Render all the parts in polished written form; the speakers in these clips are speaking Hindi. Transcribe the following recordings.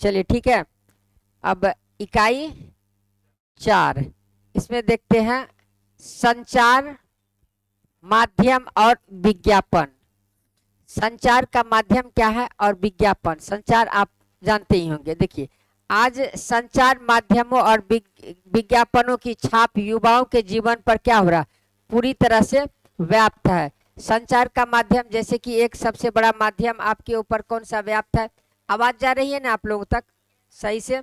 चलिए ठीक है। अब इकाई 4 इसमें देखते हैं संचार माध्यम और विज्ञापन। संचार का माध्यम क्या है और विज्ञापन, संचार आप जानते ही होंगे। देखिए आज संचार माध्यमों और विज्ञापनों की छाप युवाओं के जीवन पर क्या हो रहा, पूरी तरह से व्याप्त है। संचार का माध्यम जैसे कि एक सबसे बड़ा माध्यम आपके ऊपर कौन सा व्याप्त है, आवाज जा रही है ना आप लोगों तक सही से?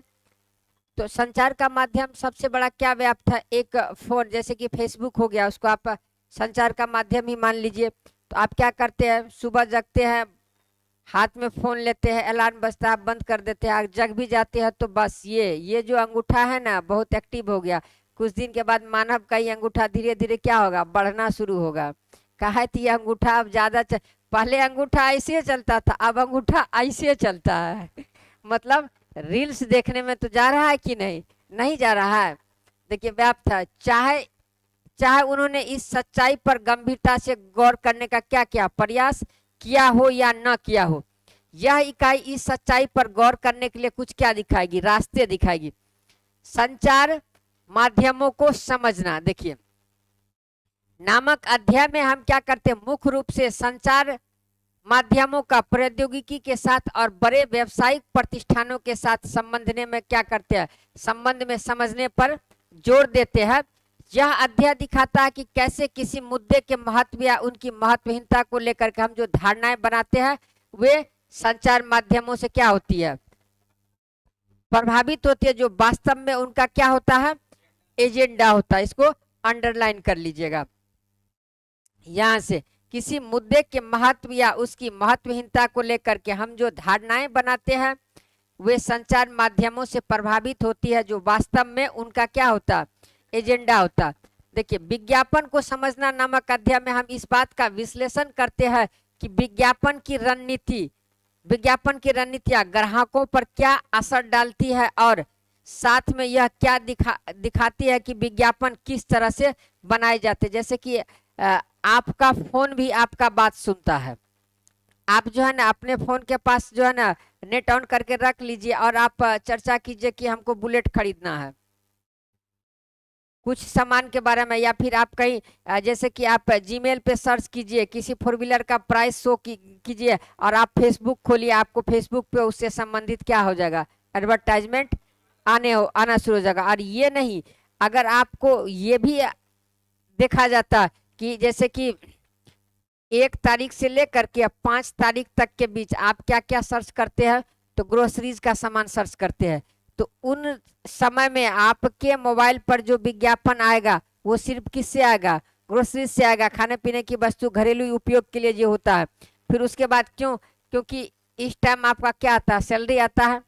तो संचार का माध्यम सबसे बड़ा क्या व्याप्त है, एक फोन जैसे कि फेसबुक हो गया, उसको आप संचार का माध्यम ही मान लीजिए। तो आप क्या करते हैं, सुबह जगते हैं, हाथ में फोन लेते हैं, अलार्म बजता है, बंद कर देते हैं, जग भी जाते हैं तो बस ये जो अंगूठा है ना बहुत एक्टिव हो गया। कुछ दिन के बाद मानव का ये अंगूठा धीरे धीरे क्या होगा, बढ़ना शुरू होगा। कहा है ये अंगूठा अब ज्यादा पहले अंगूठा ऐसे चलता था, अब अंगूठा ऐसे चलता है मतलब रील्स देखने में तो जा रहा है कि नहीं, नहीं जा रहा है। देखिए व्याप्त है। चाहे चाहे उन्होंने इस सच्चाई पर गंभीरता से गौर करने का क्या किया प्रयास किया हो या न किया हो, यह इकाई इस सच्चाई पर गौर करने के लिए कुछ क्या दिखाएगी, रास्ते दिखाएगी। संचार माध्यमों को समझना, देखिए नामक अध्याय में हम क्या करते हैं, मुख्य रूप से संचार माध्यमों का प्रौद्योगिकी के साथ और बड़े व्यावसायिक प्रतिष्ठानों के साथ संबंधने में क्या करते हैं, संबंध में समझने पर जोर देते हैं। यह अध्याय दिखाता है कि कैसे किसी मुद्दे के महत्व या उनकी महत्वहीनता को लेकर के हम जो धारणाएं बनाते हैं वे संचार माध्यमों से क्या होती है, प्रभावित होती है, जो वास्तव में उनका क्या होता है, एजेंडा होता है। इसको अंडरलाइन कर लीजिएगा। यहां से किसी मुद्दे के महत्व या उसकी महत्वहीनता को लेकर के हम जो धारणाएं बनाते हैं वे संचार माध्यमों से प्रभावित होती है, जो वास्तव में उनका क्या होता, एजेंडा होता। देखिए विज्ञापन को समझना नामक अध्याय में हम इस बात का विश्लेषण करते हैं कि विज्ञापन की रणनीतियां ग्राहकों पर क्या असर डालती है और साथ में यह क्या दिखाती है कि विज्ञापन किस तरह से बनाए जाते। जैसे कि आपका फोन भी आपका बात सुनता है। आप जो है ना अपने फोन के पास जो है ना नेट ऑन करके रख लीजिए और आप चर्चा कीजिए कि हमको बुलेट खरीदना है कुछ सामान के बारे में, या फिर आप कहीं जैसे कि आप जीमेल पे सर्च कीजिए किसी 4 व्हीलर का प्राइस शो कीजिए और आप फेसबुक खोलिए, आपको फेसबुक पे उससे संबंधित क्या हो जाएगा, एडवर्टाइजमेंट आना शुरू हो जाएगा। और ये नहीं, अगर आपको ये भी देखा जाता कि जैसे कि 1 तारीख से लेकर के 5 तारीख तक के बीच आप क्या क्या सर्च करते हैं, तो ग्रोसरीज का सामान सर्च करते हैं, तो उन समय में आपके मोबाइल पर जो विज्ञापन आएगा वो सिर्फ किससे आएगा, ग्रोसरीज से आएगा, खाने पीने की वस्तु घरेलू उपयोग के लिए जो होता है। फिर उसके बाद क्योंकि इस टाइम आपका क्या आता है, सैलरी आता है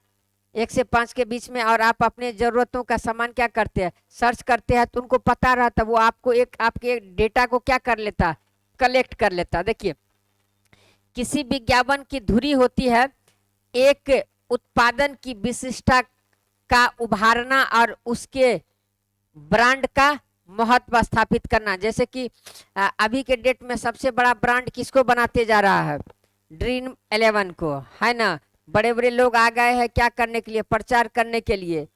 1 से 5 के बीच में, और आप अपने जरूरतों का सामान क्या करते हैं, सर्च करते हैं, तो उनको पता रहता, वो आपको आपके डेटा को क्या कर लेता, कलेक्ट कर लेता। देखिए किसी विज्ञापन की धुरी होती है एक उत्पादन की विशिष्टता का उभारना और उसके ब्रांड का महत्व स्थापित करना। जैसे कि अभी के डेट में सबसे बड़ा ब्रांड किसको बनाते जा रहा है, ड्रीम 11 को, है ना। बड़े बड़े लोग आ गए हैं क्या करने के लिए, प्रचार करने के लिए।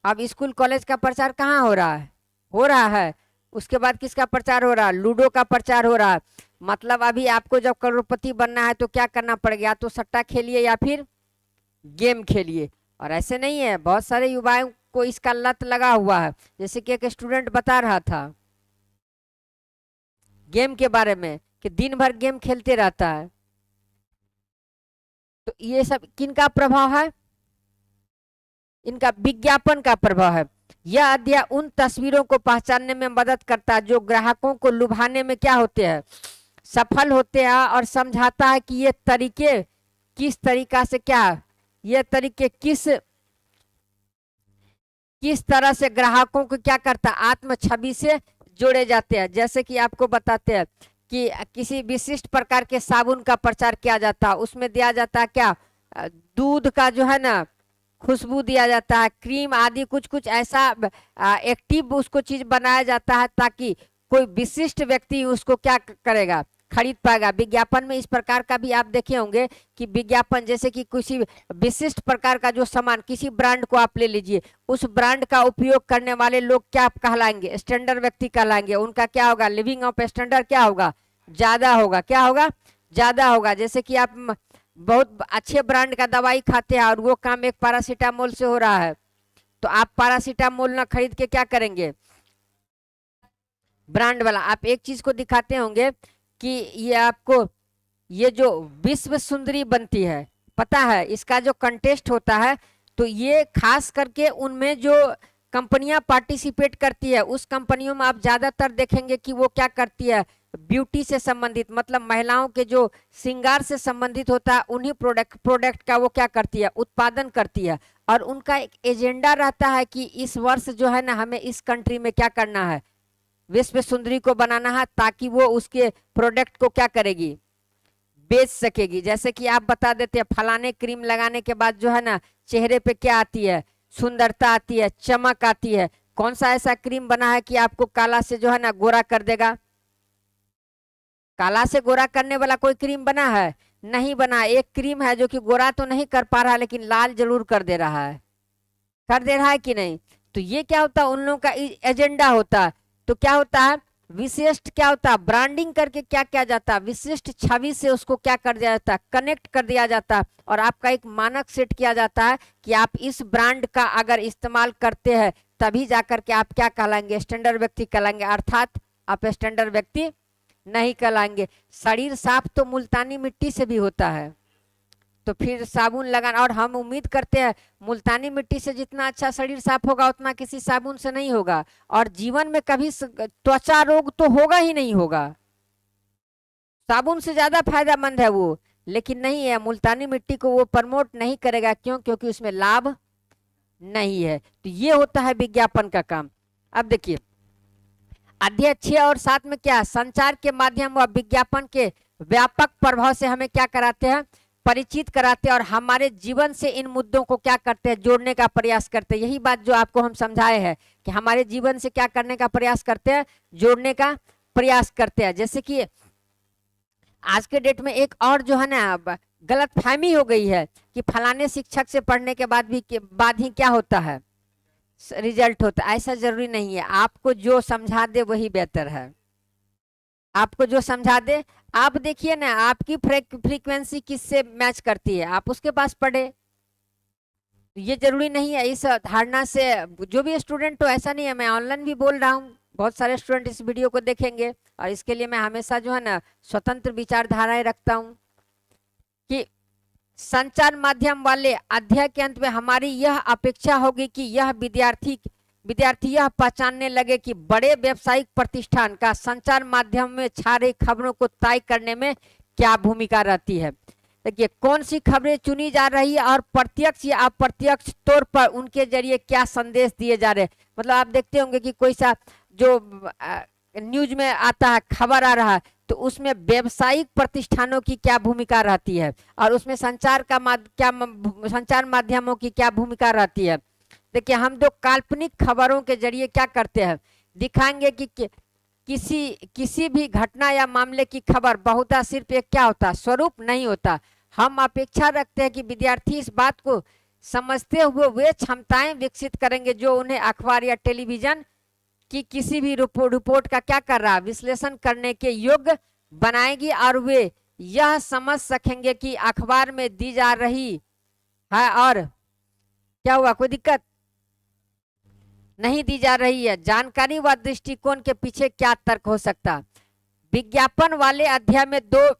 अब स्कूल कॉलेज का प्रचार कहाँ हो रहा है, उसके बाद किसका प्रचार हो रहा है, लूडो का प्रचार हो रहा है। मतलब अभी आपको जब करोड़पति बनना है तो क्या करना पड़ेगा, या तो सट्टा खेलिए या फिर गेम खेलिए। और ऐसे नहीं है, बहुत सारे युवाओं को इसका लत लगा हुआ है। जैसे कि एक स्टूडेंट बता रहा था गेम के बारे में कि दिन भर गेम खेलते रहता है। तो ये सब किनका प्रभाव है, इनका विज्ञापन का प्रभाव है। यह अध्याय उन तस्वीरों को पहचानने में मदद करता है जो ग्राहकों को लुभाने में क्या होते हैं, सफल होते हैं, और समझाता है कि ये तरीके किस तरीका से क्या, ये तरीके किस तरह से ग्राहकों को क्या करता है, आत्म छवि से जोड़े जाते हैं। जैसे कि आपको बताते हैं कि किसी विशिष्ट प्रकार के साबुन का प्रचार किया जाता है, उसमें दिया जाता है क्या, दूध का जो है ना खुशबू दिया जाता है, क्रीम आदि कुछ कुछ ऐसा एक्टिव उसको चीज बनाया जाता है ताकि कोई विशिष्ट व्यक्ति उसको क्या करेगा, खरीद पाएगा। विज्ञापन में इस प्रकार का भी आप देखे होंगे कि विज्ञापन जैसे कि किसी विशिष्ट प्रकार का जो सामान, किसी ब्रांड को आप ले लीजिए, उस ब्रांड का उपयोग करने वाले लोग क्या कहलाएंगे? स्टैंडर्ड व्यक्ति कहलाएंगे। उनका क्या होगा? लिविंग ऑफ स्टैंडर्ड क्या होगा? ज्यादा होगा। क्या होगा? ज्यादा होगा। जैसे कि आप बहुत अच्छे ब्रांड का दवाई खाते हैं और वो काम एक पैरासीटामोल से हो रहा है, तो आप पैरासीटामोल ना खरीद के क्या करेंगे? ब्रांड वाला। आप एक चीज को दिखाते होंगे कि ये आपको ये जो विश्व सुंदरी बनती है, पता है इसका जो कंटेस्ट होता है, तो ये खास करके उनमें जो कंपनियां पार्टिसिपेट करती है, उस कंपनियों में आप ज्यादातर देखेंगे कि वो क्या करती है? ब्यूटी से संबंधित, मतलब महिलाओं के जो श्रृंगार से संबंधित होता है, उन्हीं प्रोडक्ट का वो क्या करती है? उत्पादन करती है। और उनका एक एजेंडा रहता है कि इस वर्ष जो है ना, हमें इस कंट्री में क्या करना है? विश्व सुंदरी को बनाना है, ताकि वो उसके प्रोडक्ट को क्या करेगी? बेच सकेगी। जैसे कि आप बता देते हैं फलाने क्रीम लगाने के बाद जो है ना, चेहरे पे क्या आती है? सुंदरता आती है, चमक आती है। कौन सा ऐसा क्रीम बना है कि आपको काला से जो है ना गोरा कर देगा? काला से गोरा करने वाला कोई क्रीम बना है? नहीं बना। एक क्रीम है जो कि गोरा तो नहीं कर पा रहा है, लेकिन लाल जरूर कर दे रहा है। कर दे रहा है कि नहीं? तो ये क्या होता है? उन लोगों का एजेंडा होता है। तो क्या होता है? विशिष्ट क्या होता है? ब्रांडिंग करके क्या किया जाता है? विशिष्ट छवि से उसको क्या कर दिया जाता है? कनेक्ट कर दिया जाता है। और आपका एक मानक सेट किया जाता है कि आप इस ब्रांड का अगर इस्तेमाल करते हैं, तभी जाकर के आप क्या कहलाएंगे? स्टैंडर्ड व्यक्ति कहलाएंगे। अर्थात आप स्टैंडर्ड व्यक्ति नहीं कहलाएंगे। शरीर साफ तो मुल्तानी मिट्टी से भी होता है, तो फिर साबुन लगाना, और हम उम्मीद करते हैं मुल्तानी मिट्टी से जितना अच्छा शरीर साफ होगा, उतना किसी साबुन से नहीं होगा। और जीवन में कभी त्वचा रोग तो होगा ही नहीं होगा। साबुन से ज्यादा फायदेमंद है वो, लेकिन नहीं है, मुल्तानी मिट्टी को वो प्रमोट नहीं करेगा। क्यों? क्योंकि उसमें लाभ नहीं है। तो ये होता है विज्ञापन का काम। अब देखिए अध्याय 6 और 7 में क्या? संचार के माध्यम व विज्ञापन के व्यापक प्रभाव से हमें क्या कराते हैं? परिचित कराते हैं, और हमारे जीवन से इन मुद्दों को क्या करते हैं? जोड़ने का प्रयास करते हैं। यही बात जो आपको हम समझाए हैं कि हमारे जीवन से क्या करने का प्रयास करते हैं? जोड़ने का प्रयास करते हैं। जैसे कि आज के डेट में एक और जो है ना गलत फहमी हो गई है कि फलाने शिक्षक से पढ़ने के बाद ही क्या होता है? रिजल्ट होता है। ऐसा जरूरी नहीं है। आपको जो समझा दे वही बेहतर है। आपको जो समझा दे, आप देखिए ना आपकी फ्रीक्वेंसी किससे मैच करती है, आप उसके पास पढ़े। ये जरूरी नहीं है। इस धारणा से जो भी स्टूडेंट, तो ऐसा नहीं है, मैं ऑनलाइन भी बोल रहा हूँ, बहुत सारे स्टूडेंट इस वीडियो को देखेंगे, और इसके लिए मैं हमेशा जो है ना स्वतंत्र विचारधाराएं रखता हूँ कि संचार माध्यम वाले अध्याय के अंत में हमारी यह अपेक्षा होगी कि यह विद्यार्थी यह पहचानने लगे कि बड़े व्यावसायिक प्रतिष्ठान का संचार माध्यम में छा रही खबरों को तय करने में क्या भूमिका रहती है। देखिए कौन सी खबरें चुनी जा रही है और प्रत्यक्ष या अप्रत्यक्ष तौर पर उनके जरिए क्या संदेश दिए जा रहे हैं। मतलब आप देखते होंगे कि कोई सा जो न्यूज में आता है, खबर आ रहा है, तो उसमें व्यावसायिक प्रतिष्ठानों की क्या भूमिका रहती है, और उसमें संचार माध्यमों की क्या भूमिका रहती है। देखिए हम जो काल्पनिक खबरों के जरिए क्या करते हैं? दिखाएंगे कि किसी भी घटना या मामले की खबर बहुधा सिर्फ एक क्या होता है? स्वरूप नहीं होता। हम अपेक्षा रखते हैं कि विद्यार्थी इस बात को समझते हुए वे क्षमताएं विकसित करेंगे जो उन्हें अखबार या टेलीविजन की किसी भी रिपोर्ट का क्या कर रहा है? विश्लेषण करने के योग्य बनाएगी, और वे यह समझ सकेंगे कि अखबार में दी जा रही है और क्या हुआ, कोई दिक्कत नहीं दी जा रही है, जानकारी व दृष्टिकोण के पीछे क्या तर्क हो सकता। विज्ञापन वाले अध्याय में 2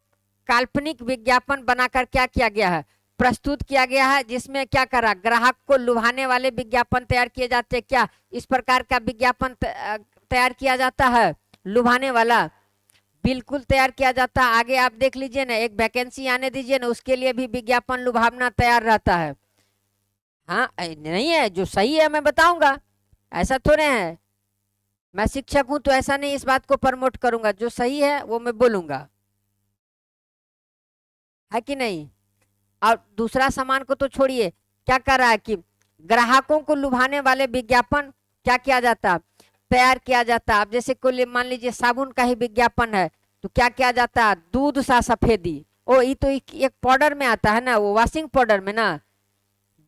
काल्पनिक विज्ञापन बनाकर क्या किया गया है? प्रस्तुत किया गया है, जिसमें क्या करा? ग्राहक को लुभाने वाले विज्ञापन तैयार किए जाते हैं। क्या इस प्रकार का विज्ञापन तैयार किया जाता है? लुभाने वाला बिल्कुल तैयार किया जाता है। आगे आप देख लीजिए ना, एक वैकेंसी आने दीजिए ना, उसके लिए भी विज्ञापन लुभावना तैयार रहता है। हाँ नहीं है, जो सही है मैं बताऊंगा, ऐसा थोड़े है। मैं शिक्षक हूं तो ऐसा नहीं इस बात को प्रमोट करूंगा, जो सही है वो मैं बोलूंगा, है कि नहीं। और दूसरा सामान को तो छोड़िए, क्या कर रहा है कि ग्राहकों को लुभाने वाले विज्ञापन क्या किया जाता? तैयार किया जाता। अब जैसे कोई मान लीजिए साबुन का ही विज्ञापन है, तो क्या किया जाता है, दूध सा सफेदी। ओ ये तो एक पाउडर में आता है ना, वो वॉशिंग पाउडर में ना,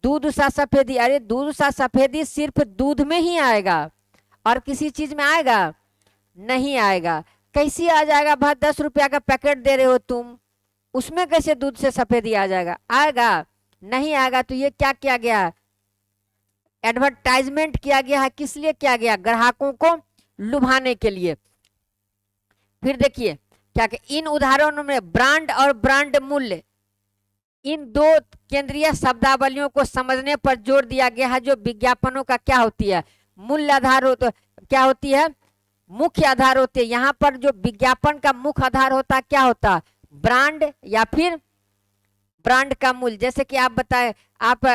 दूध सा सफेदी। अरे दूध सा सफेदी सिर्फ दूध में ही आएगा, और किसी चीज में आएगा नहीं आएगा। कैसी आ जाएगा भाई, 10 रुपया का पैकेट दे रहे हो तुम, उसमें कैसे दूध से सफेदी आ जाएगा, आएगा नहीं आएगा। तो ये क्या किया गया, एडवर्टाइजमेंट किया गया है। किस लिए किया गया, ग्राहकों को लुभाने के लिए। फिर देखिए क्या कि इन उदाहरणों में ब्रांड और ब्रांड मूल्य, इन दो केंद्रीय शब्दावलियों को समझने पर जोर दिया गया है, जो विज्ञापनों का क्या होती है, मूल्य आधार हो, तो क्या होती है, मुख्य आधार होते हैं। यहाँ पर जो विज्ञापन का मुख्य आधार होता क्या होता, ब्रांड या फिर ब्रांड का मूल्य। जैसे कि आप बताएं, आप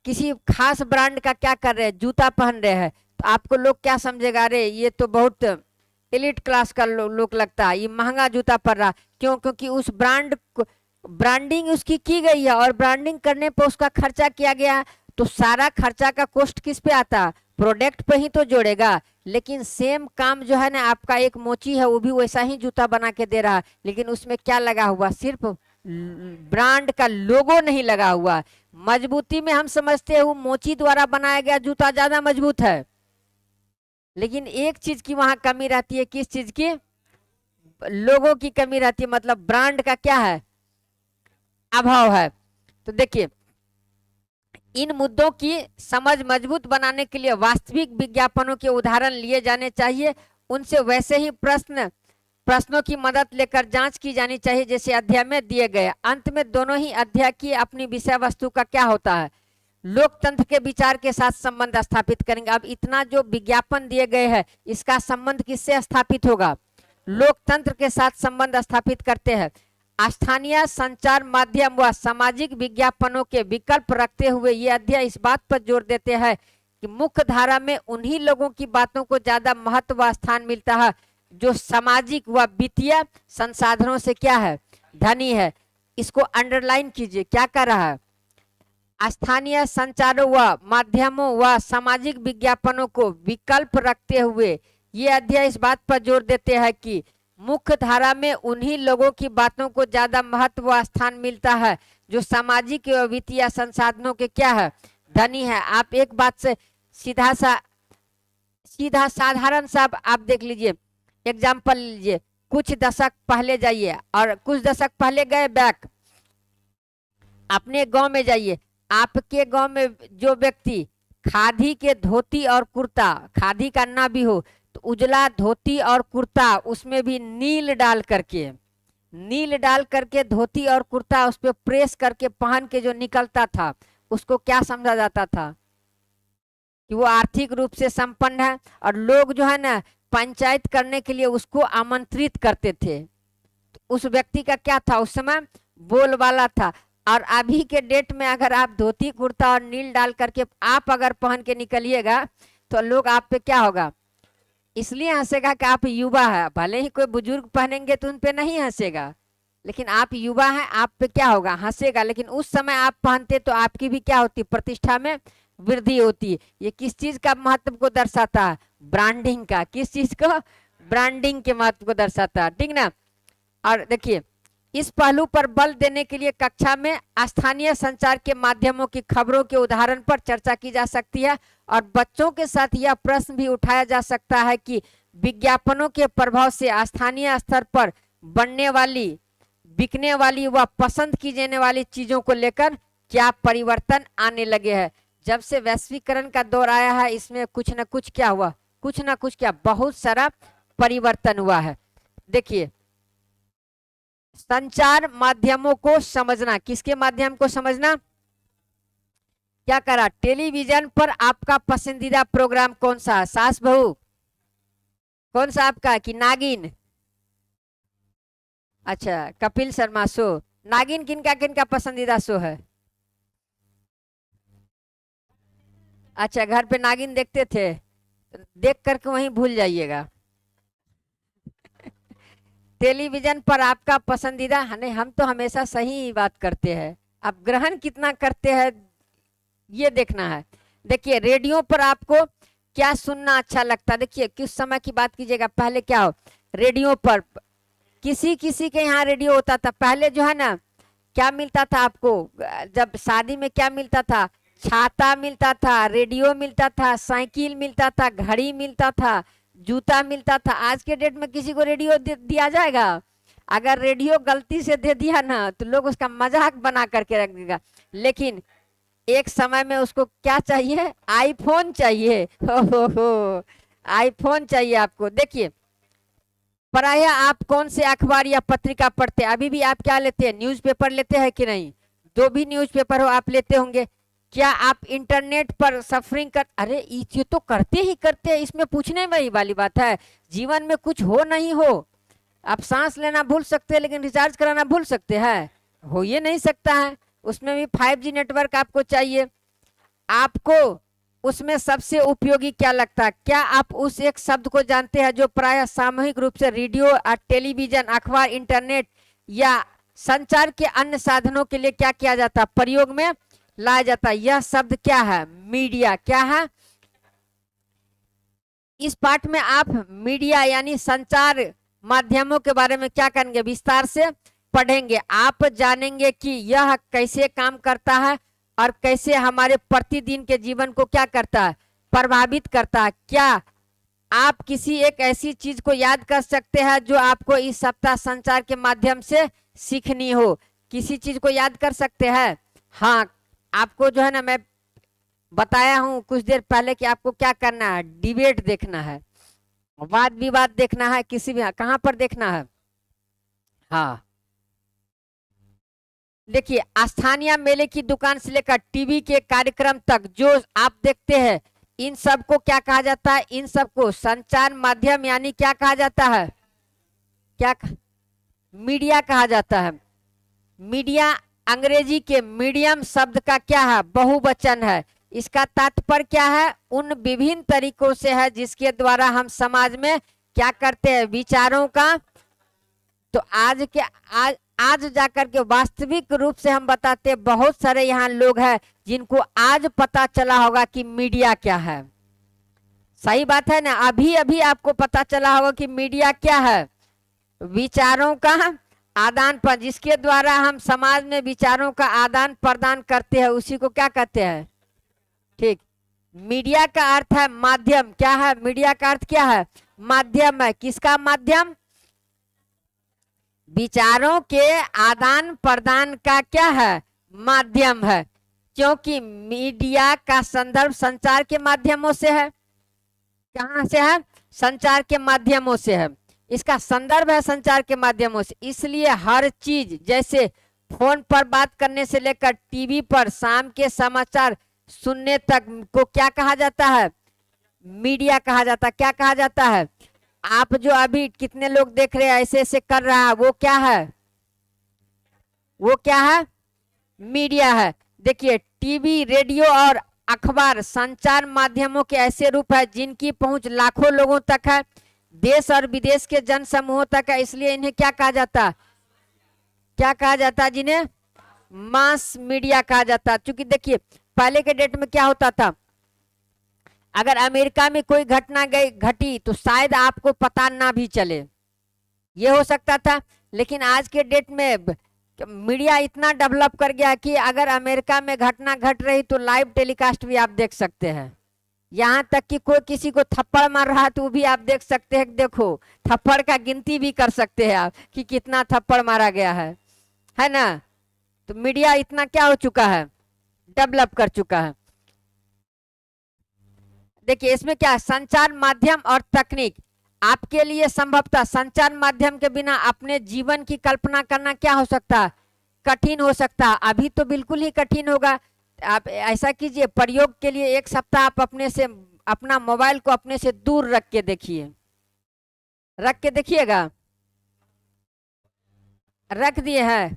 किसी खास ब्रांड का क्या कर रहे हैं, जूता पहन रहे हैं, तो आपको लोग क्या समझेगा, अरे ये तो बहुत एलिट क्लास का लोग लगता है, ये महंगा जूता पहन रहा। क्यों, क्योंकि उस ब्रांड ब्रांडिंग उसकी की गई है, और ब्रांडिंग करने पर उसका खर्चा किया गया। तो सारा खर्चा का कॉस्ट किस पे आता, प्रोडक्ट पे ही तो जोड़ेगा। लेकिन सेम काम जो है ना, आपका एक मोची है, वो भी वैसा ही जूता बना के दे रहा है, लेकिन उसमें क्या लगा हुआ, सिर्फ ब्रांड का लोगो नहीं लगा हुआ। मजबूती में हम समझते हैं वो मोची द्वारा बनाया गया जूता ज्यादा मजबूत है, लेकिन एक चीज की वहां कमी रहती है, किस चीज की, लोगों की कमी रहती है, मतलब ब्रांड का क्या है, अभाव है। तो देखिए इन मुद्दों की समझ मजबूत बनाने के लिए वास्तविक विज्ञापनों के उदाहरण लिए जाने चाहिए। उनसे वैसे ही प्रश्नों की मदद लेकर जांच की जानी चाहिए, जैसे अध्याय में दिए गए। अंत में दोनों ही अध्याय की अपनी विषय वस्तु का क्या होता है, लोकतंत्र के विचार के साथ संबंध स्थापित करेंगे। अब इतना जो विज्ञापन दिए गए हैं, इसका संबंध किससे स्थापित होगा, लोकतंत्र के साथ संबंध स्थापित करते हैं। स्थानीय संचार माध्यम व सामाजिक विज्ञापनों के विकल्प रखते हुए ये अध्याय इस बात पर जोर देते हैं कि मुख्य धारा में उन्हीं लोगों की बातों को ज्यादा महत्व व स्थान मिलता है जो सामाजिक व वित्तीय संसाधनों से क्या है, धनी है। इसको अंडरलाइन कीजिए, क्या कर रहा है, स्थानीय संचारों व माध्यमों व सामाजिक विज्ञापनों को विकल्प रखते हुए ये अध्याय इस बात पर जोर देते हैं कि मुख्य धारा में उन्हीं लोगों की बातों को ज्यादा महत्व व स्थान मिलता है जो सामाजिक व वित्तीय संसाधनों के क्या है, धनी है। आप एक बात से सीधा साधारण सा आप देख लीजिए, एग्जाम्पल लीजिए। कुछ दशक पहले जाइए और कुछ दशक पहले गए बैक, अपने गांव में जाइए, आपके गांव में जो व्यक्ति खादी के धोती और कुर्ता, खादी का ना भी हो तो उजला धोती और कुर्ता, उसमें भी नील डाल करके धोती और कुर्ता उस पर प्रेस करके पहन के जो निकलता था, उसको क्या समझा जाता था कि वो आर्थिक रूप से संपन्न है। और लोग जो है ना पंचायत करने के लिए उसको आमंत्रित करते थे। तो उस व्यक्ति का क्या था, उस समय बोलबाला था। और अभी के डेट में अगर आप धोती कुर्ता और नील डाल करके आप अगर पहन के निकलिएगा तो लोग आप पे क्या होगा, इसलिए हंसेगा कि आप युवा है। भले ही कोई बुजुर्ग पहनेंगे तो उन पे नहीं हंसेगा, लेकिन आप युवा हैं, आप पे क्या होगा, हंसेगा। लेकिन उस समय आप पहनते तो आपकी भी क्या होती, प्रतिष्ठा में वृद्धि होती है। ये किस चीज का महत्व को दर्शाता है, ब्रांडिंग का। किस चीज को, ब्रांडिंग के महत्व को दर्शाता है, ठीक ना। और देखिए इस पहलू पर बल देने के लिए कक्षा में स्थानीय संचार के माध्यमों की खबरों के उदाहरण पर चर्चा की जा सकती है, और बच्चों के साथ यह प्रश्न भी उठाया जा सकता है कि विज्ञापनों के प्रभाव से स्थानीय स्तर पर बनने वाली, बिकने वाली व पसंद की जाने वाली चीजों को लेकर क्या परिवर्तन आने लगे हैं। जब से वैश्वीकरण का दौर आया है, इसमें कुछ न कुछ क्या हुआ, कुछ न कुछ क्या, बहुत सारा परिवर्तन हुआ है। देखिए संचार माध्यमों को समझना, किसके माध्यम को समझना, क्या करा, टेलीविजन पर आपका पसंदीदा प्रोग्राम कौन सा है, सास बहू, कौन सा आपका, कि नागिन, अच्छा कपिल शर्मा शो। नागिन किनका पसंदीदा शो है, अच्छा घर पे नागिन देखते थे, देख करके वहीं भूल जाइएगा। टेलीविजन पर आपका पसंदीदा, नहीं हम तो हमेशा सही बात करते हैं, आप ग्रहण कितना करते हैं ये देखना है। देखिए रेडियो पर आपको क्या सुनना अच्छा लगता है, देखिए किस समय की बात कीजिएगा। पहले क्या हो, रेडियो पर किसी किसी के यहाँ रेडियो होता था। पहले जो है ना, क्या मिलता था आपको, जब शादी में क्या मिलता था, छाता मिलता था, रेडियो मिलता था, साइकिल मिलता था, घड़ी मिलता था, जूता मिलता था। आज के डेट में किसी को रेडियो दिया जाएगा? अगर रेडियो गलती से दे दिया ना तो लोग उसका मजाक बना करके रख देगा। लेकिन एक समय में उसको क्या चाहिए, आईफोन चाहिए। हो आईफोन चाहिए आपको। देखिए, प्रायः आप कौन से अखबार या पत्रिका पढ़ते हैं? अभी भी आप क्या लेते हैं, न्यूज़पेपर लेते हैं कि नहीं? जो भी न्यूज़पेपर हो आप लेते होंगे। क्या आप इंटरनेट पर सफरिंग कर, अरे ये तो करते ही करते हैं, इसमें पूछने में ही वाली बात है। जीवन में कुछ हो नहीं हो, आप सांस लेना भूल सकते हैं लेकिन रिचार्ज कराना भूल सकते हैं? हो ये नहीं सकता है। उसमें भी 5G नेटवर्क आपको चाहिए। आपको उसमें सबसे उपयोगी क्या लगता है? क्या आप उस एक शब्द को जानते हैं जो प्रायः सामूहिक रूप से रेडियो और टेलीविजन, अखबार, इंटरनेट या संचार के अन्य साधनों के लिए क्या किया जाता है, प्रयोग में लाया जाता है? यह शब्द क्या है? मीडिया। क्या है? इस पाठ में आप मीडिया यानी संचार माध्यमों के बारे में क्या करेंगे, विस्तार से पढ़ेंगे। आप जानेंगे कि यह कैसे काम करता है और कैसे हमारे प्रतिदिन के जीवन को क्या करता है, प्रभावित करता है। क्या आप किसी एक ऐसी चीज को याद कर सकते हैं जो आपको इस सप्ताह संचार के माध्यम से सीखनी हो? किसी चीज को याद कर सकते हैं? हाँ, आपको जो है ना, मैं बताया हूं कुछ देर पहले कि आपको क्या करना है, डिबेट देखना है, वाद विवाद देखना है। किसी भी, कहां पर देखना है? हाँ, देखिए, स्थानीय मेले की दुकान से लेकर टीवी के कार्यक्रम तक जो आप देखते हैं, इन सब को क्या कहा जाता है? इन सब को संचार माध्यम यानी क्या कहा जाता है? मीडिया कहा जाता है। मीडिया अंग्रेजी के मीडियम शब्द का क्या है, बहुवचन है। इसका तात्पर्य क्या है? उन विभिन्न तरीकों से है जिसके द्वारा हम समाज में क्या करते हैं, विचारों का। तो आज जाकर के वास्तविक रूप से हम बताते हैं, बहुत सारे यहाँ लोग हैं जिनको आज पता चला होगा कि मीडिया क्या है। सही बात है ना? अभी अभी आपको पता चला होगा कि मीडिया क्या है, विचारों का आदान प्रदान, जिसके द्वारा हम समाज में विचारों का आदान प्रदान करते हैं, उसी को क्या कहते हैं? ठीक। मीडिया का अर्थ है माध्यम। क्या है? मीडिया का अर्थ क्या है? माध्यम है। किसका माध्यम? विचारों के आदान प्रदान का क्या है? माध्यम है। क्योंकि मीडिया का संदर्भ संचार के माध्यमों से है। कहां से है? संचार के माध्यमों से है। इसका संदर्भ है संचार के माध्यमों से। इसलिए हर चीज, जैसे फोन पर बात करने से लेकर टीवी पर शाम के समाचार सुनने तक को क्या कहा जाता है? मीडिया कहा जाता है। क्या कहा जाता है? आप जो अभी कितने लोग देख रहे हैं ऐसे ऐसे कर रहा है, वो क्या है? वो क्या है? मीडिया है। देखिए, टीवी, रेडियो और अखबार संचार माध्यमों के ऐसे रूप है जिनकी पहुंच लाखों लोगों तक है, देश और विदेश के जन समूहों तक है। इसलिए इन्हें क्या कहा जाता है? क्या कहा जाता है? जिन्हें मास मीडिया कहा जाता है। क्योंकि देखिए, पहले के डेट में क्या होता था, अगर अमेरिका में कोई घटना गई घटी तो शायद आपको पता ना भी चले, ये हो सकता था। लेकिन आज के डेट में मीडिया इतना डेवलप कर गया कि अगर अमेरिका में घटना घट रही तो लाइव टेलीकास्ट भी आप देख सकते हैं। यहाँ तक कि कोई किसी को थप्पड़ मार रहा है तो भी आप देख सकते हैं। देखो, थप्पड़ का गिनती भी कर सकते हैं आप कि कितना थप्पड़ मारा गया है ना? तो मीडिया इतना क्या हो चुका है, डेवलप कर चुका है। देखिए, इसमें क्या है, संचार माध्यम और तकनीक। आपके लिए संभवतः संचार माध्यम के बिना अपने जीवन की कल्पना करना क्या हो सकता है, कठिन हो सकता है। अभी तो बिल्कुल ही कठिन होगा। आप ऐसा कीजिए, प्रयोग के लिए एक सप्ताह आप अपने से अपना मोबाइल को अपने से दूर रख के देखिए, रख के देखिएगा। रख दिए हैं?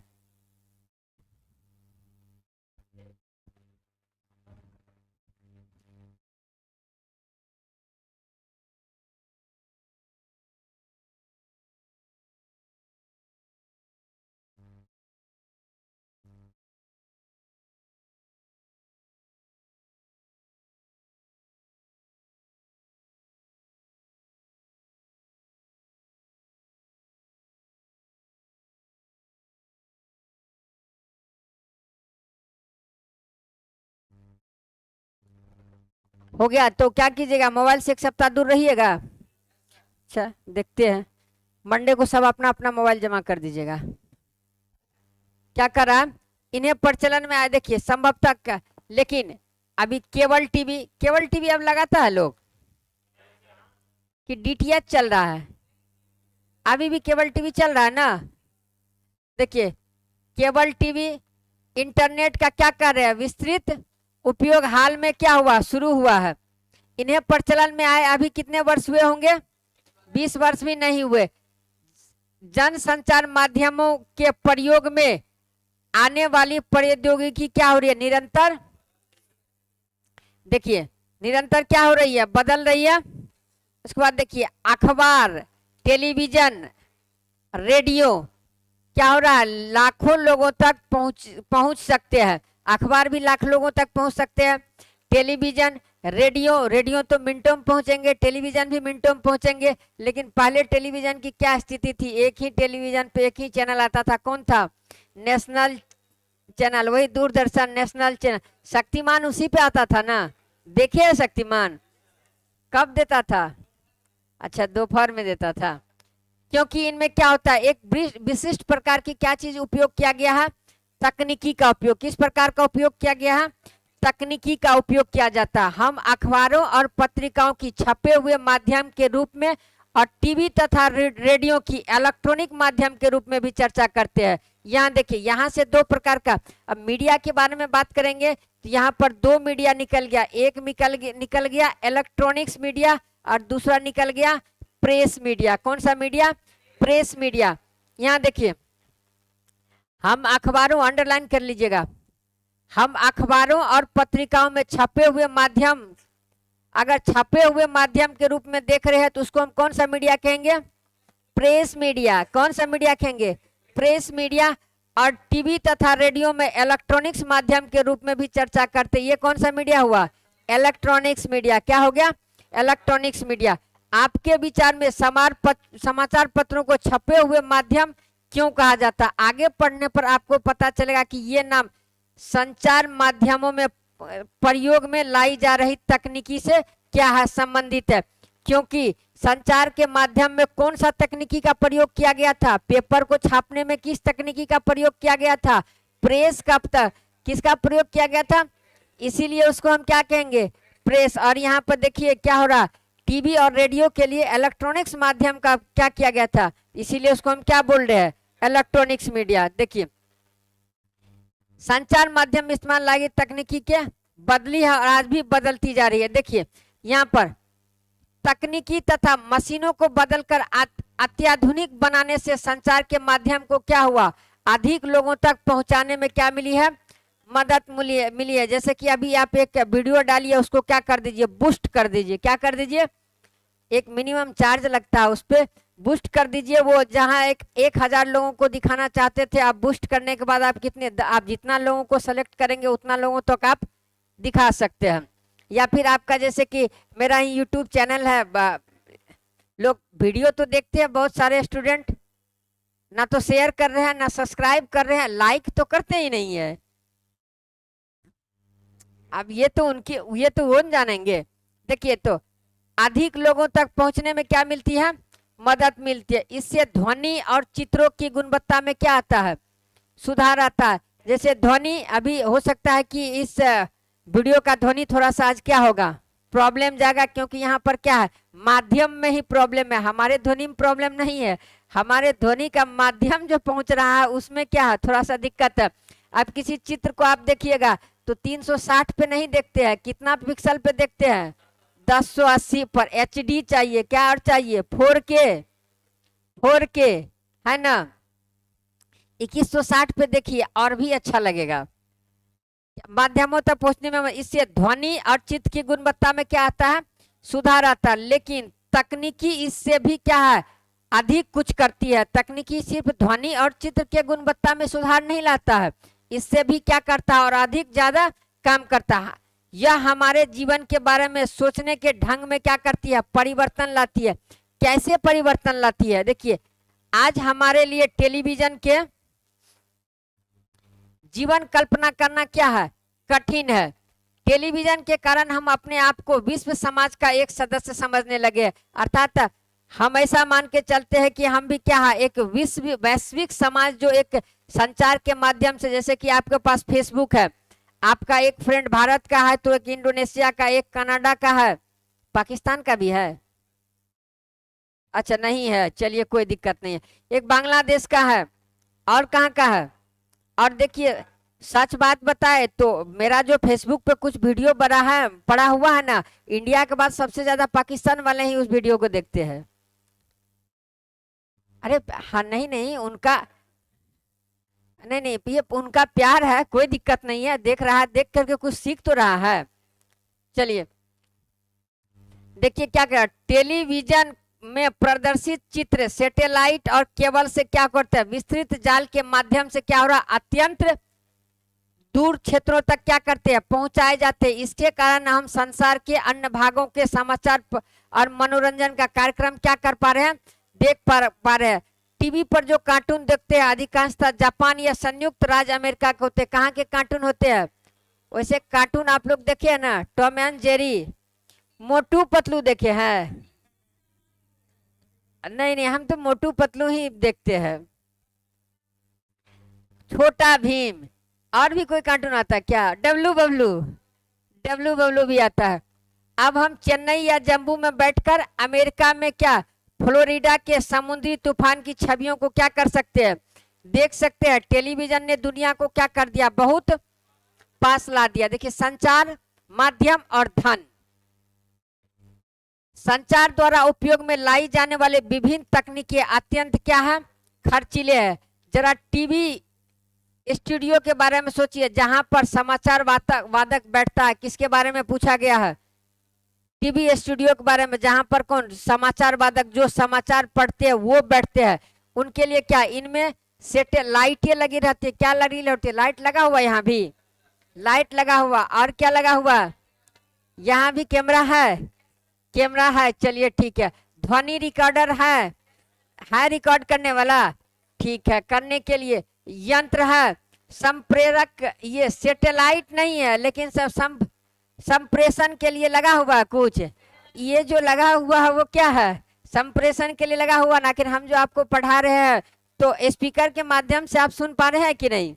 हो गया तो क्या कीजिएगा, मोबाइल से एक सप्ताह दूर रहिएगा। अच्छा देखते हैं, मंडे को सब अपना अपना मोबाइल जमा कर दीजिएगा। क्या कर रहा है, इन्हें प्रचलन में आए देखिए संभवतः लेकिन अभी केबल टीवी अब लगाता है लोग कि डीटीएच चल रहा है? अभी भी केबल टीवी चल रहा है ना। देखिए केबल टीवी इंटरनेट का क्या कर रहे हैं, विस्तृत उपयोग हाल में क्या हुआ, शुरू हुआ है। इन्हें प्रचलन में आए अभी कितने वर्ष हुए होंगे, 20 वर्ष भी नहीं हुए। जन संचार माध्यमों के प्रयोग में आने वाली प्रौद्योगिकी क्या हो रही है, निरंतर, देखिए निरंतर क्या हो रही है, बदल रही है। उसके बाद देखिए अखबार, टेलीविजन, रेडियो क्या हो रहा है, लाखों लोगों तक पहुंच सकते हैं। अखबार भी लाख लोगों तक पहुंच सकते हैं। टेलीविजन, रेडियो तो मिनटों में पहुंचेंगे, टेलीविजन भी मिनटों में पहुंचेंगे। लेकिन पहले टेलीविजन की क्या स्थिति थी, एक ही टेलीविजन पे एक ही चैनल आता था, कौन था, नेशनल चैनल, वही दूरदर्शन नेशनल चैनल। शक्तिमान उसी पे आता था ना, देखे है शक्तिमान, कब देता था, अच्छा दोपहर में देता था। क्योंकि इनमें क्या होता है, एक विशिष्ट प्रकार की क्या चीज उपयोग किया गया है, तकनीकी का उपयोग। किस प्रकार का उपयोग किया गया है, तकनीकी का उपयोग किया जाता है। हम अखबारों और पत्रिकाओं की छपे हुए माध्यम के रूप में और टीवी तथा रेडियो की इलेक्ट्रॉनिक माध्यम के रूप में भी चर्चा करते हैं। यहाँ देखिए, यहाँ से दो प्रकार का, अब मीडिया के बारे में बात करेंगे तो यहाँ पर दो मीडिया निकल गया, एक निकल गया इलेक्ट्रॉनिक्स मीडिया और दूसरा निकल गया प्रेस मीडिया। कौन सा मीडिया, प्रेस मीडिया। यहाँ देखिए हम अखबारों, अंडरलाइन कर लीजिएगा, हम अखबारों और पत्रिकाओं में छपे हुए माध्यम, अगर छपे हुए माध्यम के रूप में देख रहे हैं तो उसको हम कौन सा मीडिया कहेंगे, प्रेस मीडिया। कौन सा मीडिया कहेंगे, प्रेस मीडिया। और टीवी तथा रेडियो में इलेक्ट्रॉनिक्स माध्यम के रूप में भी चर्चा करते, ये कौन सा मीडिया हुआ, इलेक्ट्रॉनिक्स मीडिया। क्या हो गया, इलेक्ट्रॉनिक्स मीडिया। आपके विचार में समाचार पत्रों को छपे हुए माध्यम क्यों कहा जाता, आगे पढ़ने पर आपको पता चलेगा कि ये नाम संचार माध्यमों में प्रयोग में लाई जा रही तकनीकी से क्या है, संबंधित है। क्योंकि संचार के माध्यम में कौन सा तकनीकी का प्रयोग किया गया था, पेपर को छापने में किस तकनीकी का प्रयोग किया गया था, प्रेस का, किसका प्रयोग किया गया था, इसीलिए उसको हम क्या कहेंगे, प्रेस। और यहाँ पर देखिए क्या हो रहा, टीवी और रेडियो के लिए इलेक्ट्रॉनिक्स माध्यम का क्या किया गया था, इसीलिए उसको हम क्या बोल रहे हैं, इलेक्ट्रॉनिक्स मीडिया। देखिए संचार माध्यम इस्तेमाल लागी तकनीकी के बदली है और आज भी बदलती जा रही है। देखिए यहाँ पर तकनीकी तथा मशीनों को बदलकर अत्याधुनिक बनाने से संचार के माध्यम को क्या हुआ, अधिक लोगों तक पहुंचाने में क्या मिली है, मदद मिली है। जैसे कि अभी आप एक वीडियो डालिए, उसको क्या कर दीजिए, बूस्ट कर दीजिए। क्या कर दीजिए, एक मिनिमम चार्ज लगता है, उस पर बूस्ट कर दीजिए। वो जहां 1000 लोगों को दिखाना चाहते थे, आप बूस्ट करने के बाद आप जितना लोगों को सेलेक्ट करेंगे उतना लोगों तक आप दिखा सकते हैं। या फिर आपका जैसे कि मेरा ही यूट्यूब चैनल है, लोग वीडियो तो देखते हैं, बहुत सारे स्टूडेंट ना तो शेयर कर रहे हैं ना सब्सक्राइब कर रहे हैं, लाइक तो करते ही नहीं है। अब ये तो वो जानेंगे। देखिए तो अधिक लोगों तक पहुंचने में क्या मिलती है, मदद मिलती है। इससे ध्वनि और चित्रों की गुणवत्ता में क्या आता है, सुधार आता है। जैसे ध्वनि, अभी हो सकता है कि इस वीडियो का ध्वनि थोड़ा सा आज क्या होगा, प्रॉब्लम जाएगा, क्योंकि यहाँ पर क्या है, माध्यम में ही प्रॉब्लम है, हमारे ध्वनि में प्रॉब्लम नहीं है। हमारे ध्वनि का माध्यम जो पहुंच रहा है उसमें क्या है, थोड़ा सा दिक्कत है। अब किसी चित्र को आप देखिएगा तो 360 पे नहीं देखते हैं, कितना पिक्सल पे देखते हैं, 1080 पर। HD चाहिए, क्या और चाहिए, 4K है ना। 2160 पे देखिए और भी अच्छा लगेगा। माध्यमों तक पहुंचने में इससे ध्वनि और चित्र की गुणवत्ता में क्या आता है, सुधार आता है। लेकिन तकनीकी इससे भी क्या है, अधिक कुछ करती है। तकनीकी सिर्फ ध्वनि और चित्र के गुणवत्ता में सुधार नहीं लाता है, इससे भी क्या करता है, और अधिक ज्यादा काम करता है। यह हमारे जीवन के बारे में सोचने के ढंग में क्या करती है, परिवर्तन लाती है। कैसे परिवर्तन लाती है, देखिए आज हमारे लिए टेलीविजन के जीवन कल्पना करना क्या है, कठिन है। टेलीविजन के कारण हम अपने आप को विश्व समाज का एक सदस्य समझने लगे, अर्थात हम ऐसा मान के चलते हैं कि हम भी क्या है, एक विश्व वैश्विक समाज जो एक संचार के माध्यम से, जैसे कि आपके पास फेसबुक है, आपका एक फ्रेंड भारत का है तो एक इंडोनेशिया का, एक कनाडा का है, पाकिस्तान का भी है, अच्छा नहीं है, चलिए कोई दिक्कत नहीं है, एक बांग्लादेश का है, और कहाँ का है। और देखिए सच बात बताए तो मेरा जो फेसबुक पे कुछ वीडियो बना है, पड़ा हुआ है ना, इंडिया के बाद सबसे ज्यादा पाकिस्तान वाले ही उस वीडियो को देखते हैं। अरे हाँ, नहीं नहीं उनका, नहीं नहीं ये उनका प्यार है, कोई दिक्कत नहीं है, देख रहा है, देख करके कुछ सीख तो रहा है। चलिए देखिए क्या कर, टेलीविजन में प्रदर्शित चित्र सैटेलाइट और केबल से क्या करते हैं, विस्तृत जाल के माध्यम से क्या हो रहा, अत्यंत दूर क्षेत्रों तक क्या करते हैं, पहुंचाए जाते हैं। इसके कारण हम संसार के अन्य भागों के समाचार और मनोरंजन का कार्यक्रम क्या कर पा रहे हैं, देख पा रहे हैं। टीवी पर जो कार्टून देखते हैं अधिकांशतः जापान या संयुक्त राज्य अमेरिका के होते हैं। कहाँ के कार्टून होते हैं, वैसे कार्टून आप लोग देखे है ना, Tom and Jerry, Motu Patlu देखे हैं? नहीं नहीं, हम तो मोटू पतलू ही देखते हैं, छोटा भीम, और भी कोई कार्टून आता है क्या, डब्लू बबलू, डब्लू बबलू भी आता है। अब हम चेन्नई या जम्मू में बैठकर अमेरिका में क्या, फ्लोरिडा के समुद्री तूफान की छवियों को क्या कर सकते हैं, देख सकते हैं। टेलीविजन ने दुनिया को क्या कर दिया, बहुत पास ला दिया। देखिए संचार माध्यम और धन, संचार द्वारा उपयोग में लाई जाने वाले विभिन्न तकनीकें अत्यंत क्या है, खर्चीले है। जरा टीवी स्टूडियो के बारे में सोचिए, जहां पर समाचार वादक बैठता है, किसके बारे में पूछा गया है, टीवी स्टूडियो के बारे में, जहां पर कौन, समाचार वादक जो समाचार पढ़ते हैं वो बैठते हैं। उनके लिए क्या, इनमें सैटेलाइटें लगी रहती है, क्या लगी रहती है, लाइट लगा हुआ, यहाँ भी लाइट लगा हुआ, और क्या लगा हुआ, यहाँ भी कैमरा है, कैमरा है, चलिए ठीक है। ध्वनि रिकॉर्डर है रिकॉर्ड करने वाला, ठीक है, करने के लिए यंत्र है। संप्रेरक, ये सैटेलाइट नहीं है लेकिन सब संप्रेषण के लिए लगा हुआ कुछ, ये जो लगा हुआ है वो क्या है, संप्रेषण के लिए लगा हुआ ना। लेकिन हम जो आपको पढ़ा रहे हैं तो स्पीकर के माध्यम से आप सुन पा रहे हैं कि नहीं,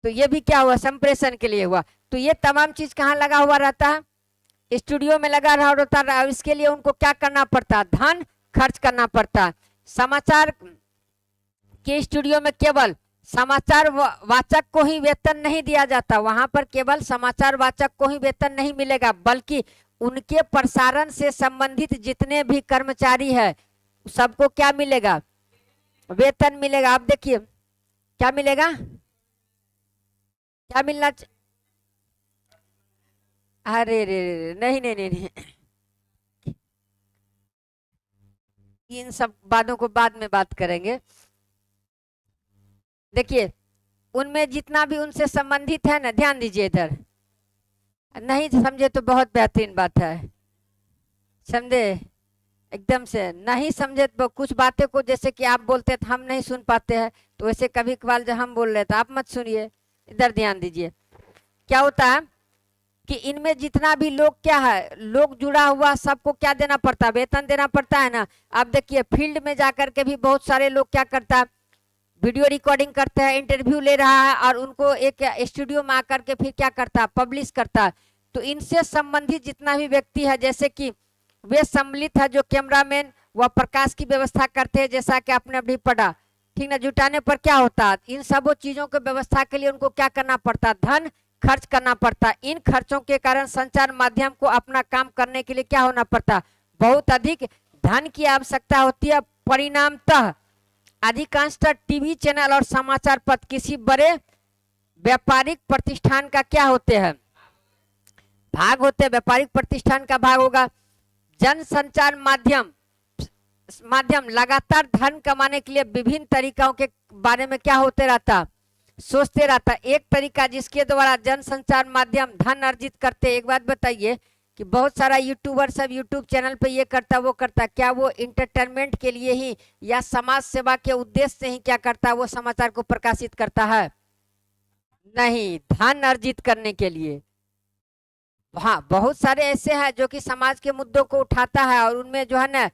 तो ये भी क्या हुआ, संप्रेषण के लिए हुआ। तो ये तमाम चीज कहाँ लगा हुआ रहता है, स्टूडियो में लगा रहा होता है। इसके लिए उनको क्या करना पड़ता है, धन खर्च करना पड़ता है। समाचार के स्टूडियो में केवल समाचार वाचक को ही वेतन नहीं दिया जाता, वहां पर केवल समाचार वाचक को ही वेतन नहीं मिलेगा, बल्कि उनके प्रसारण से संबंधित जितने भी कर्मचारी है सबको क्या मिलेगा, वेतन मिलेगा। आप देखिए क्या मिलेगा, क्या मिलना, अरे रे नहीं नहीं नहीं, नहीं। इन सब बातों को बाद में बात करेंगे। देखिए उनमें जितना भी उनसे संबंधित है ना, ध्यान दीजिए इधर, नहीं समझे तो बहुत बेहतरीन बात है, समझे, एकदम से नहीं समझे तो कुछ बातें को, जैसे कि आप बोलते हैं तो हम नहीं सुन पाते हैं, तो वैसे कभी कभार जब हम बोल रहे तो आप मत सुनिए, इधर ध्यान दीजिए। क्या होता है कि इनमें जितना भी लोग क्या है, लोग जुड़ा हुआ, सबको क्या देना पड़ता है, वेतन देना पड़ता है ना। आप देखिए फील्ड में जाकर के भी बहुत सारे लोग क्या करता है, वीडियो रिकॉर्डिंग करते हैं, इंटरव्यू ले रहा है और उनको एक स्टूडियो में आकर के फिर क्या करता है, पब्लिश करता है। तो इनसे संबंधित जितना भी व्यक्ति है, जैसे कि वे सम्मिलित है, जो कैमरामैन व प्रकाश की व्यवस्था करते हैं, जैसा कि आपने अभी पढ़ा, ठीक ना, जुटाने पर क्या होता है, इन सब चीजों की व्यवस्था के लिए उनको क्या करना पड़ता है, धन खर्च करना पड़ता है। इन खर्चों के कारण संचार माध्यम को अपना काम करने के लिए क्या होना पड़ता है, बहुत अधिक धन की आवश्यकता होती है। परिणामतः अधिकांशतः टीवी चैनल और समाचार पत्र किसी बड़े व्यापारिक प्रतिष्ठान का क्या होते हैं, भाग होते हैं, व्यापारिक प्रतिष्ठान का भाग होगा। जनसंचार माध्यम लगातार धन कमाने के लिए विभिन्न तरीकों के बारे में क्या होते रहता, सोचते रहता। एक तरीका जिसके द्वारा जनसंचार माध्यम धन अर्जित करते, एक बात बताइए कि बहुत सारा यूट्यूबर सब यूट्यूब चैनल पे ये करता वो करता, क्या वो इंटरटेनमेंट के लिए ही या समाज सेवा के उद्देश्य से ही क्या करता, वो समाचार को प्रकाशित करता है, नहीं, धन अर्जित करने के लिए। हाँ, बहुत सारे ऐसे हैं जो कि समाज के मुद्दों को उठाता है और उनमें जो है ना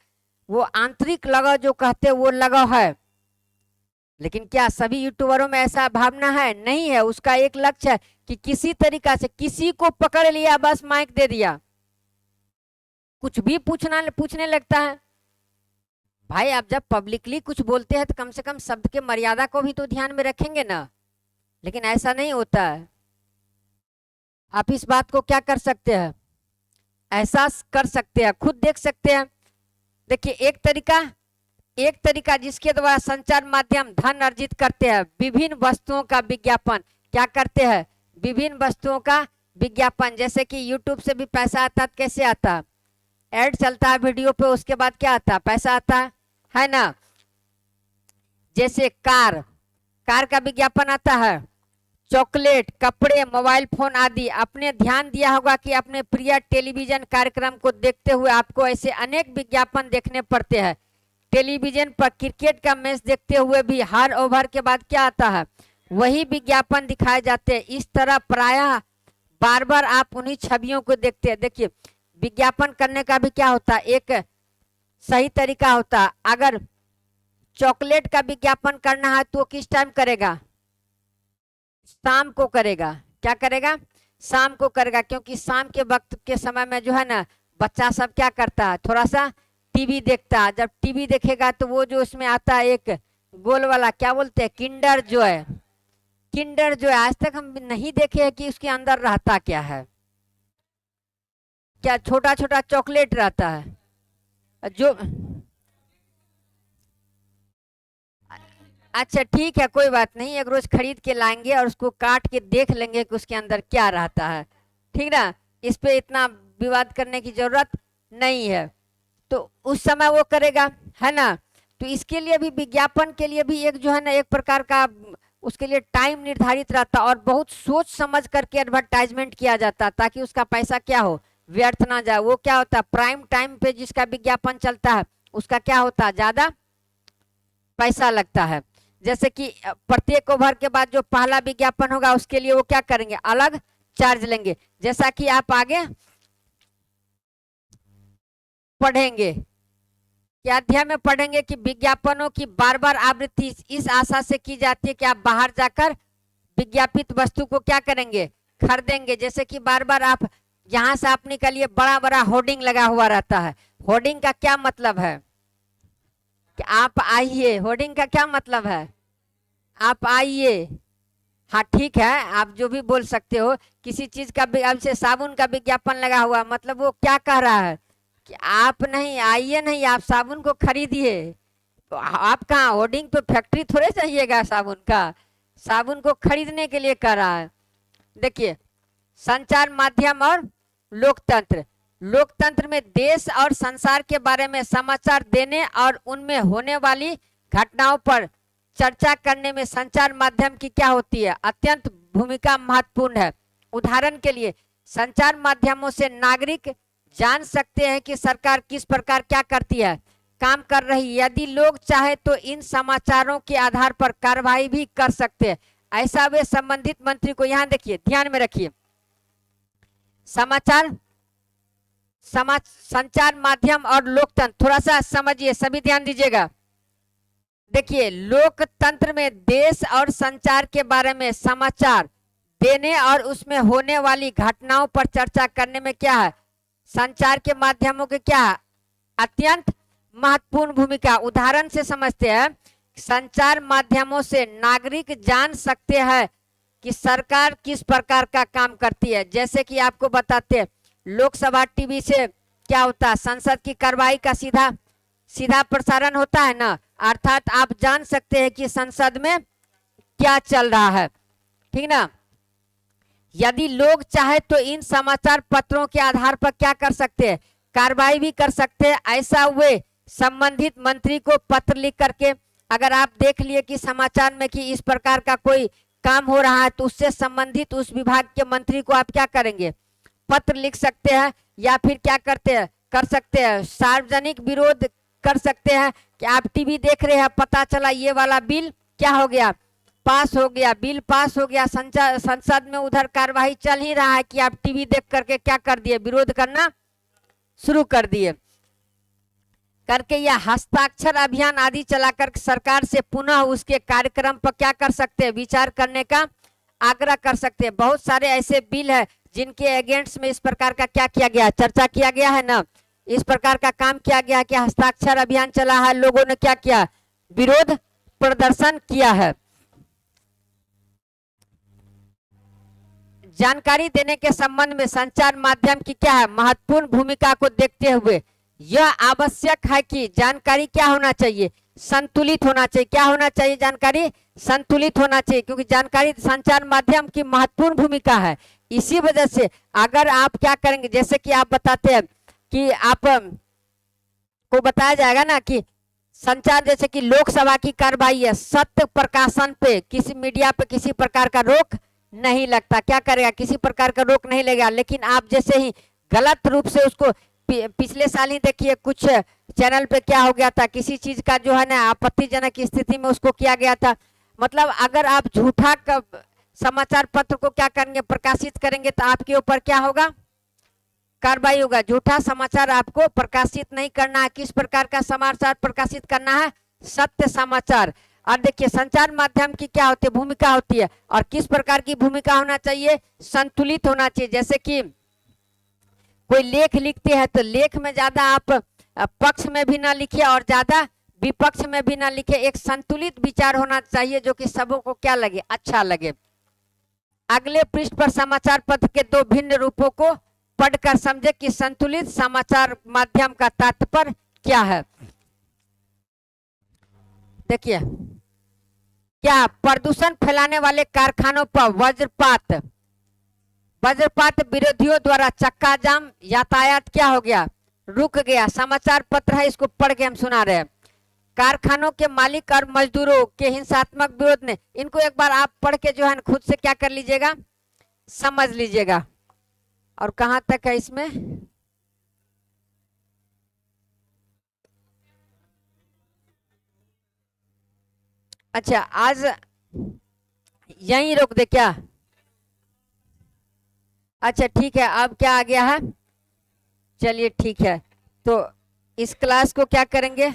वो आंतरिक लगाव जो कहते हैं वो लगाव है। लेकिन क्या सभी यूट्यूबरों में ऐसा भावना है? नहीं है। उसका एक लक्ष्य है कि किसी तरीका से किसी को पकड़ लिया, बस माइक दे दिया, कुछ भी पूछने लगता है। भाई आप जब पब्लिकली कुछ बोलते हैं तो कम से कम शब्द के मर्यादा को भी तो ध्यान में रखेंगे ना। लेकिन ऐसा नहीं होता है। आप इस बात को क्या कर सकते हैं, एहसास कर सकते हैं, खुद देख सकते हैं। देखिए एक तरीका जिसके द्वारा संचार माध्यम धन अर्जित करते हैं, विभिन्न वस्तुओं का विज्ञापन। क्या करते हैं? विभिन्न वस्तुओं का विज्ञापन। जैसे कि यूट्यूब से भी पैसा आता है। कैसे आता है? ऐड चलता है वीडियो पे, उसके बाद क्या आता है? पैसा आता है ना। जैसे कार का विज्ञापन आता है, चॉकलेट, कपड़े, मोबाइल फोन आदि। आपने ध्यान दिया होगा कि अपने प्रिय टेलीविजन कार्यक्रम को देखते हुए आपको ऐसे अनेक विज्ञापन देखने पड़ते हैं। टेलीविजन पर क्रिकेट का मैच देखते हुए भी हर ओवर के बाद क्या आता है? वही विज्ञापन दिखाए जाते हैं। इस तरह प्रायः बार बार आप उन्हीं छवियों को देखते हैं। देखिए विज्ञापन करने का भी क्या होता है, एक सही तरीका होता है। अगर चॉकलेट का विज्ञापन करना है तो किस टाइम करेगा? शाम को करेगा। क्या करेगा? शाम को करेगा, क्योंकि शाम के वक्त के समय में जो है ना बच्चा सब क्या करता है, थोड़ा सा टीवी देखता है। जब टीवी देखेगा तो वो जो उसमें आता है एक गोल वाला, क्या बोलते हैं, किंडर जॉय। किंडर जॉय आज तक हम नहीं देखे हैं कि उसके अंदर रहता क्या है। क्या छोटा छोटा चॉकलेट रहता है जो। अच्छा ठीक है, कोई बात नहीं, एक रोज खरीद के लाएंगे और उसको काट के देख लेंगे कि उसके अंदर क्या रहता है। ठीक ना, इस पे इतना विवाद करने की जरूरत नहीं है। तो उस समय वो करेगा, है ना। तो इसके लिए भी, विज्ञापन के लिए भी एक जो है ना एक प्रकार का उसके लिए टाइम निर्धारित रहता और बहुत सोच समझ करके एडवर्टाइजमेंट किया जाता ताकि उसका पैसा क्या हो, व्यर्थ ना जाए। वो क्या होता है, प्राइम टाइम पे जिसका विज्ञापन चलता है उसका क्या होता है, ज्यादा पैसा लगता है। जैसे कि प्रत्येक ओवर के बाद जो पहला विज्ञापन होगा उसके लिए वो क्या करेंगे, अलग चार्ज लेंगे। जैसा कि आप आगे पढ़ेंगे, क्या अध्याय में पढ़ेंगे कि विज्ञापनों की बार बार आवृत्ति इस आशा से की जाती है कि आप बाहर जाकर विज्ञापित वस्तु को क्या करेंगे, खरीदेंगे। जैसे कि बार बार आप यहाँ से आप निकलिए, बड़ा बड़ा होर्डिंग लगा हुआ रहता है। होर्डिंग का क्या मतलब है कि आप आइए। होर्डिंग का क्या मतलब है, आप आइए। हाँ ठीक है, आप जो भी बोल सकते हो। किसी चीज का, अब से साबुन का विज्ञापन लगा हुआ, मतलब वो क्या कह रहा है कि आप नहीं आइए, नहीं आप साबुन को खरीदिए। तो आप कहाँ, होर्डिंग पे फैक्ट्री थोड़े चाहिएगा साबुन का, साबुन को खरीदने के लिए कह रहा है। देखिए संचार माध्यम और लोकतंत्र। लोकतंत्र में देश और संसार के बारे में समाचार देने और उनमें होने वाली घटनाओं पर चर्चा करने में संचार माध्यम की क्या होती है, अत्यंत भूमिका महत्वपूर्ण है। उदाहरण के लिए संचार माध्यमों से नागरिक जान सकते हैं कि सरकार किस प्रकार क्या करती है, काम कर रही है। यदि लोग चाहे तो इन समाचारों के आधार पर कार्रवाई भी कर सकते हैं। ऐसा वे संबंधित मंत्री को, यहाँ देखिए ध्यान में रखिए, संचार माध्यम और लोकतंत्र, थोड़ा सा समझिए, सभी ध्यान दीजिएगा। देखिए लोकतंत्र में देश और संचार के बारे में समाचार देने और उसमें होने वाली घटनाओं पर चर्चा करने में क्या है, संचार के माध्यमों के क्या है, अत्यंत महत्वपूर्ण भूमिका। उदाहरण से समझते हैं, संचार माध्यमों से नागरिक जान सकते हैं कि सरकार किस प्रकार का काम करती है। जैसे कि आपको बताते हैं, लोकसभा टीवी से क्या होता है, संसद की कार्रवाई का सीधा प्रसारण होता है ना, अर्थात आप जान सकते हैं कि संसद में क्या चल रहा है। ठीक ना। यदि लोग चाहे तो इन समाचार पत्रों के आधार पर क्या कर सकते हैं, कार्रवाई भी कर सकते हैं। ऐसा वे संबंधित मंत्री को पत्र लिख करके, अगर आप देख लिए कि समाचार में कि इस प्रकार का कोई काम हो रहा है तो उससे संबंधित उस विभाग के मंत्री को आप क्या करेंगे, पत्र लिख सकते हैं। या फिर क्या कर सकते हैं, सार्वजनिक विरोध कर सकते हैं कि आप टीवी देख रहे हैं, पता चला ये वाला बिल क्या हो गया, पास हो गया, बिल पास हो गया, संसद में उधर कार्यवाही चल ही रहा है कि आप टीवी देख करके क्या कर दिए, विरोध करना शुरू कर दिए करके यह हस्ताक्षर अभियान आदि चलाकर सरकार से पुनः उसके कार्यक्रम पर क्या कर सकते हैं, विचार करने का आग्रह कर सकते हैं। बहुत सारे ऐसे बिल है जिनके अगेंस्ट में इस प्रकार का क्या किया गया, चर्चा किया गया है ना, इस प्रकार का काम किया गया कि हस्ताक्षर अभियान चला है, लोगों ने क्या किया, विरोध प्रदर्शन किया है। जानकारी देने के संबंध में संचार माध्यम की क्या है, महत्वपूर्ण भूमिका को देखते हुए यह आवश्यक है कि जानकारी क्या होना चाहिए, संतुलित होना चाहिए। क्या होना चाहिए, जानकारी संतुलित होना चाहिए, क्योंकि जानकारी संचार माध्यम की महत्वपूर्ण भूमिका है। इसी वजह से अगर आप क्या करेंगे, जैसे कि आप बताते हैं कि आप को बताया जाएगा ना कि संचार, जैसे कि लोकसभा की कार्रवाई है, सत्य प्रकाशन पे किसी मीडिया पे किसी प्रकार का रोक नहीं लगता, क्या करेगा, किसी प्रकार का रोक नहीं लगेगा। लेकिन आप जैसे ही गलत रूप से उसको, पिछले साल ही देखिए कुछ चैनल पे क्या हो गया था, किसी चीज का जो है ना आपत्तिजनक स्थिति में उसको किया गया था। मतलब अगर आप झूठा समाचार पत्र को क्या करेंगे, प्रकाशित करेंगे, तो आपके ऊपर क्या होगा, कार्रवाई होगा। झूठा समाचार आपको प्रकाशित नहीं करना है। किस प्रकार का समाचार प्रकाशित करना है, सत्य समाचार। और देखिए संचार माध्यम की क्या होती है, भूमिका होती है, और किस प्रकार की भूमिका होना चाहिए, संतुलित होना चाहिए। जैसे कि कोई लेख लिखते हैं तो लेख में ज्यादा आप पक्ष में भी ना लिखिए और ज्यादा विपक्ष में भी ना लिखे, एक संतुलित विचार होना चाहिए जो कि सबों को क्या लगे, अच्छा लगे। अगले पृष्ठ पर समाचार पत्र के दो भिन्न रूपों को पढ़कर समझे कि संतुलित समाचार माध्यम का तात्पर्य क्या है। देखिए क्या, प्रदूषण फैलाने वाले कारखानों पर वज्रपात विरोधियों द्वारा चक्का जाम, यातायात क्या हो गया, रुक गया। समाचार पत्र है, इसको पढ़ के हम सुना रहे हैं। कारखानों के मालिक और मजदूरों के हिंसात्मक विरोध ने, इनको एक बार आप पढ़ के जो है खुद से क्या कर लीजिएगा, समझ लीजिएगा। और कहां तक है इसमें, अच्छा आज यहीं रोक दे क्या, अच्छा ठीक है। अब क्या आ गया है, चलिए ठीक है, तो इस क्लास को क्या करेंगे,